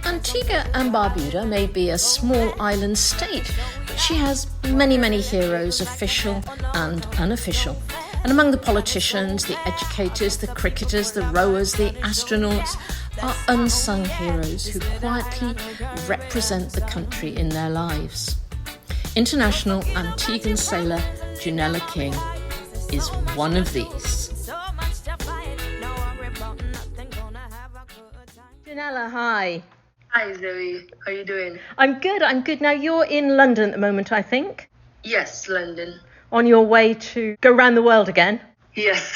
Antigua and Barbuda may be a small island state, but she has many, many heroes, official and unofficial. And among the politicians, the educators, the cricketers, the rowers, the astronauts are unsung heroes who quietly represent the country in their lives. International Antiguan sailor Junella King is one of these. Junella, hi. Hi Zoe, how are you doing? I'm good. Now you're in London at the moment, I think? Yes, London. On your way to go round the world again? Yes.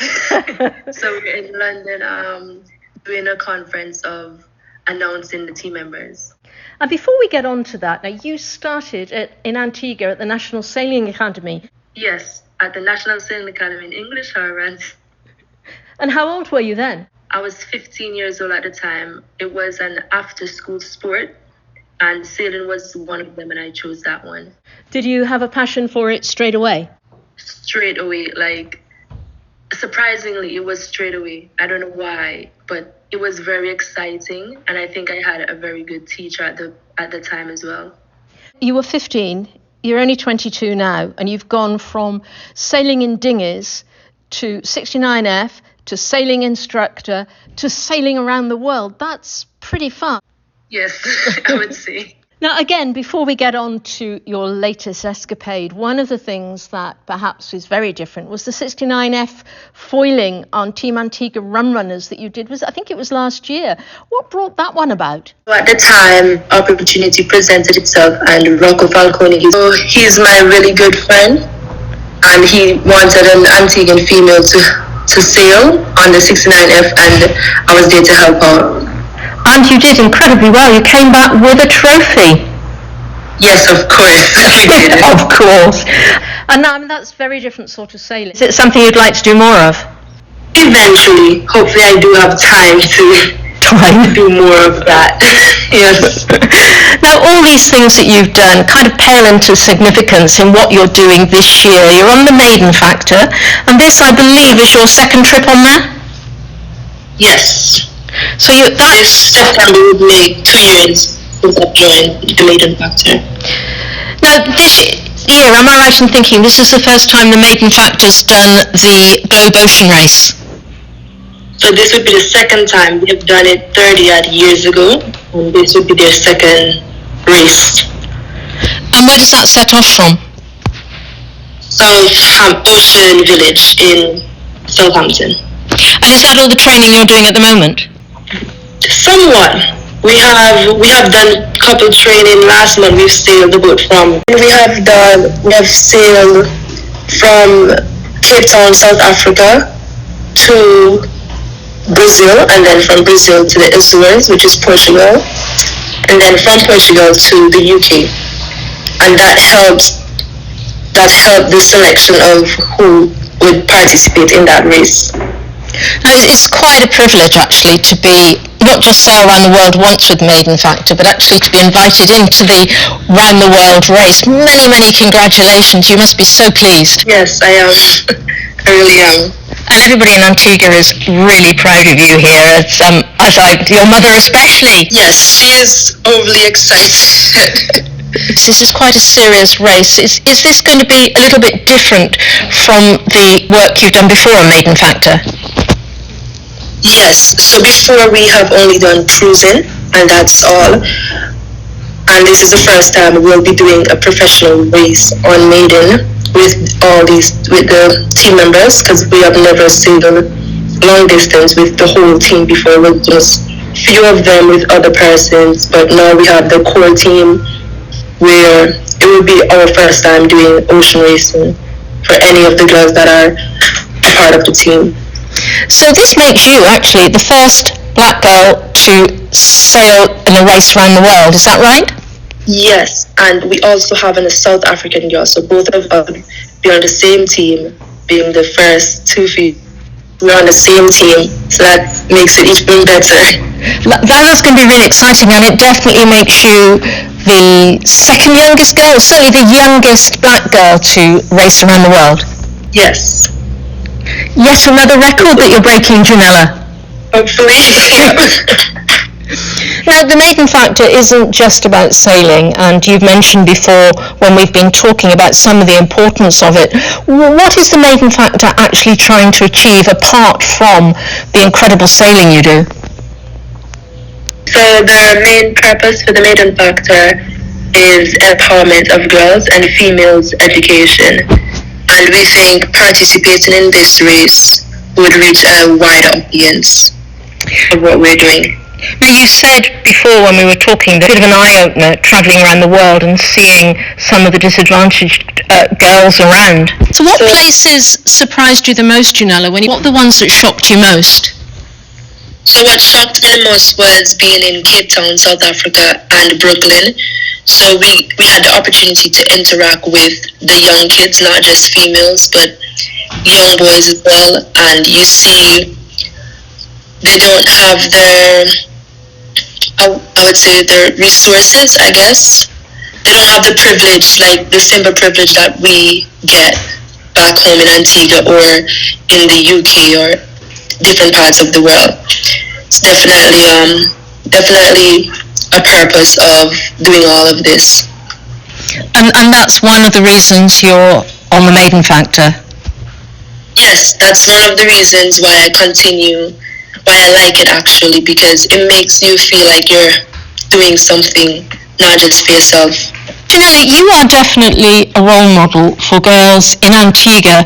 So we're in London doing a conference of announcing the team members. And before we get on to that, now you started in Antigua at the National Sailing Academy. Yes, at the National Sailing Academy in English Harvard. And how old were you then? I was 15 years old at the time. It was an after-school sport, and sailing was one of them, and I chose that one. Did you have a passion for it straight away? Straight away, surprisingly, it was straight away. I don't know why, but it was very exciting, and I think I had a very good teacher at the time as well. You were 15, you're only 22 now, and you've gone from sailing in dinghies to 69F, to sailing instructor, to sailing around the world. That's pretty fun. Yes, I would say. Now, again, before we get on to your latest escapade, one of the things that perhaps was very different was the 69F foiling on Team Antigua Rum Runners that you did. I think it was last year. What brought that one about? At the time, opportunity presented itself, and Rocco Falcone, he's my really good friend, and he wanted an Antiguan female to sail on the 69F, and I was there to help out. And you did incredibly well. You came back with a trophy. Yes, of course. I did. Of course. And now, that's very different sort of sailing. Is it something you'd like to do more of? Eventually. Hopefully I do have time to do more of that. Yes. Now, all these things that you've done kind of pale into significance in what you're doing this year. You're on the Maiden Factor, and this, I believe, is your second trip on there? Yes. So this September would make 2 years since I've joined the Maiden Factor. Now, this year, am I right in thinking this is the first time the Maiden Factor's done the Globe Ocean Race? So this would be the second time. We have done it 30 years ago, and this would be their second race. And where does that set off from? Ocean Village in Southampton. And is that all the training you're doing at the moment? Somewhat. We have done couple training. Last month we've sailed the boat we have sailed from Cape Town, South Africa to Brazil, and then from Brazil to the Azores, which is Portugal, and then from Portugal to the UK, and that helped the selection of who would participate in that race. It's quite a privilege actually to be not just sail around the world once with Maiden Factor, but actually to be invited into the round the world race. Many, many congratulations. You must be so pleased. Yes, I am. I really am. And everybody in Antigua is really proud of you here, as your mother especially. Yes, she is overly excited. This is quite a serious race. Is this going to be a little bit different from the work you've done before on Maiden Factor? Yes, so before we have only done cruising, and that's all. And this is the first time we'll be doing a professional race on Maiden with the team members, because we have never sailed long distance with the whole team before. With just few of them with other persons, but now we have the core team, where it will be our first time doing ocean racing for any of the girls that are part of the team. So this makes you actually the first black girl to sail in a race around the world, is that right? Yes, and we also have a South African girl, so both of us be on the same team, being the first 2 feet. We're on the same team, so that makes it even better. That's going to be really exciting, and it definitely makes you the second youngest girl, certainly the youngest black girl to race around the world. Yes. Yet another record that you're breaking, Junella. Hopefully. Now, the Maiden Factor isn't just about sailing, and you've mentioned before when we've been talking about some of the importance of it. What is the Maiden Factor actually trying to achieve apart from the incredible sailing you do? So the main purpose for the Maiden Factor is empowerment of girls and females' education. And we think participating in this race would reach a wider audience of what we're doing. Now, you said before when we were talking that a bit of an eye-opener travelling around the world and seeing some of the disadvantaged girls around. So what places surprised you the most, Junella? What were the ones that shocked you most? So what shocked me the most was being in Cape Town, South Africa, and Brooklyn. So we had the opportunity to interact with the young kids, not just females, but young boys as well. And you see they don't have I would say their resources, I guess. They don't have the privilege, like the simple privilege that we get back home in Antigua or in the UK or different parts of the world. It's definitely a purpose of doing all of this. And that's one of the reasons you're on the Maiden Factor? Yes, that's one of the reasons why I continue, why I like it actually, because it makes you feel like you're doing something, not just for yourself. Junella, you are definitely a role model for girls in Antigua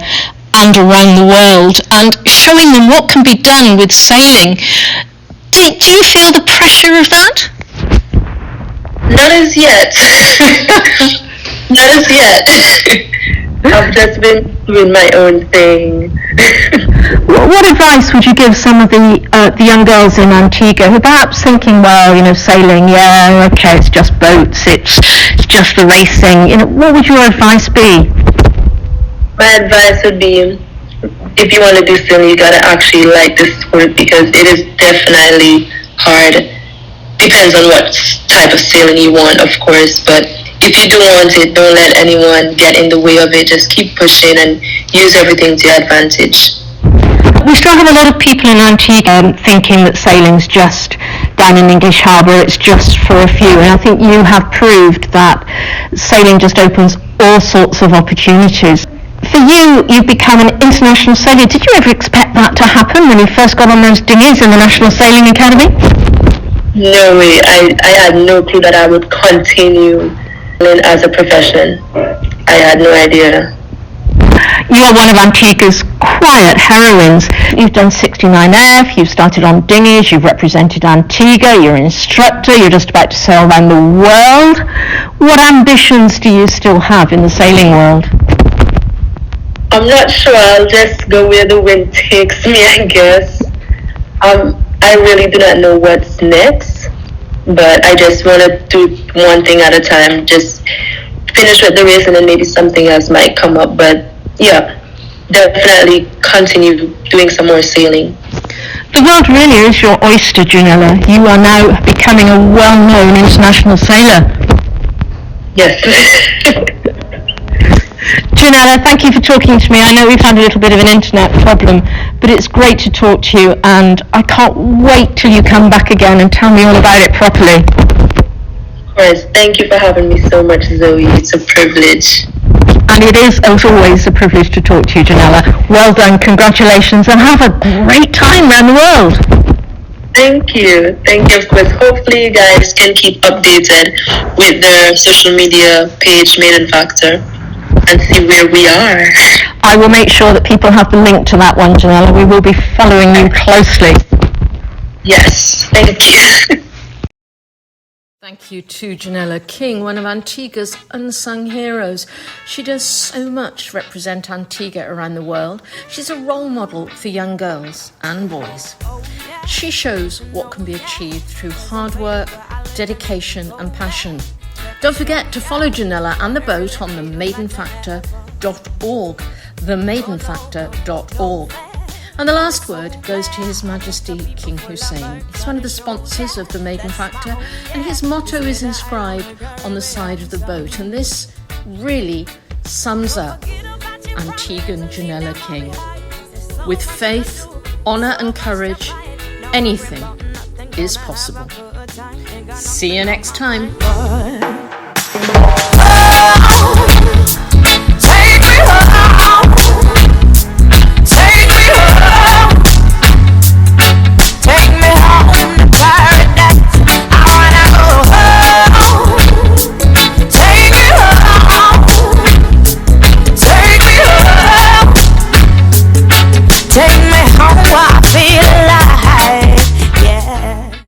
and around the world, and showing them what can be done with sailing. Do you feel the pressure of that? Not as yet. Not as yet. I've just been doing my own thing. What advice would you give some of the young girls in Antigua who perhaps thinking, well, sailing, yeah, okay, it's just boats, it's just the racing. What would your advice be? My advice would be, if you want to do sailing, you gotta actually like the sport, because it is definitely hard. Depends on what type of sailing you want, of course, but if you do want it, don't let anyone get in the way of it. Just keep pushing and use everything to your advantage. We still have a lot of people in Antigua thinking that sailing's just down in English Harbour, it's just for a few, and I think you have proved that sailing just opens all sorts of opportunities. For you, you've become an international sailor. Did you ever expect that to happen when you first got on those dinghies in the National Sailing Academy? No way. I had no clue that I would continue as a profession. I had no idea. You are one of Antigua's quiet heroines. You've done 69F, you've started on dinghies, you've represented Antigua, you're an instructor, you're just about to sail around the world. What ambitions do you still have in the sailing world? I'm not sure. I'll just go where the wind takes me, I guess. I really do not know what's next, but I just want to do one thing at a time. Just finish with the race and then maybe something else might come up. But yeah, definitely continue doing some more sailing. The world really is your oyster, Junella. You are now becoming a well-known international sailor. Yes. Junella, thank you for talking to me. I know we've had a little bit of an internet problem, but it's great to talk to you, and I can't wait till you come back again and tell me all about it properly. Of course. Thank you for having me so much, Zoe. It's a privilege. And it is, as always, a privilege to talk to you, Junella. Well done, congratulations, and have a great time around the world. Thank you. Thank you, of course. Hopefully you guys can keep updated with the social media page, Maiden Factor, and see where we are. I will make sure that people have the link to that one, Junella. We will be following you closely. Yes, thank you. Thank you to Junella King, one of Antigua's unsung heroes. She does so much to represent Antigua around the world. She's a role model for young girls and boys. She shows what can be achieved through hard work, dedication and passion. Don't forget to follow Junella and the boat on themaidenfactor.org, themaidenfactor.org. And the last word goes to His Majesty King Hussein. He's one of the sponsors of the Maiden Factor, and his motto is inscribed on the side of the boat. And this really sums up Antiguan Junella King. With faith, honour and courage, anything is possible. See you next time.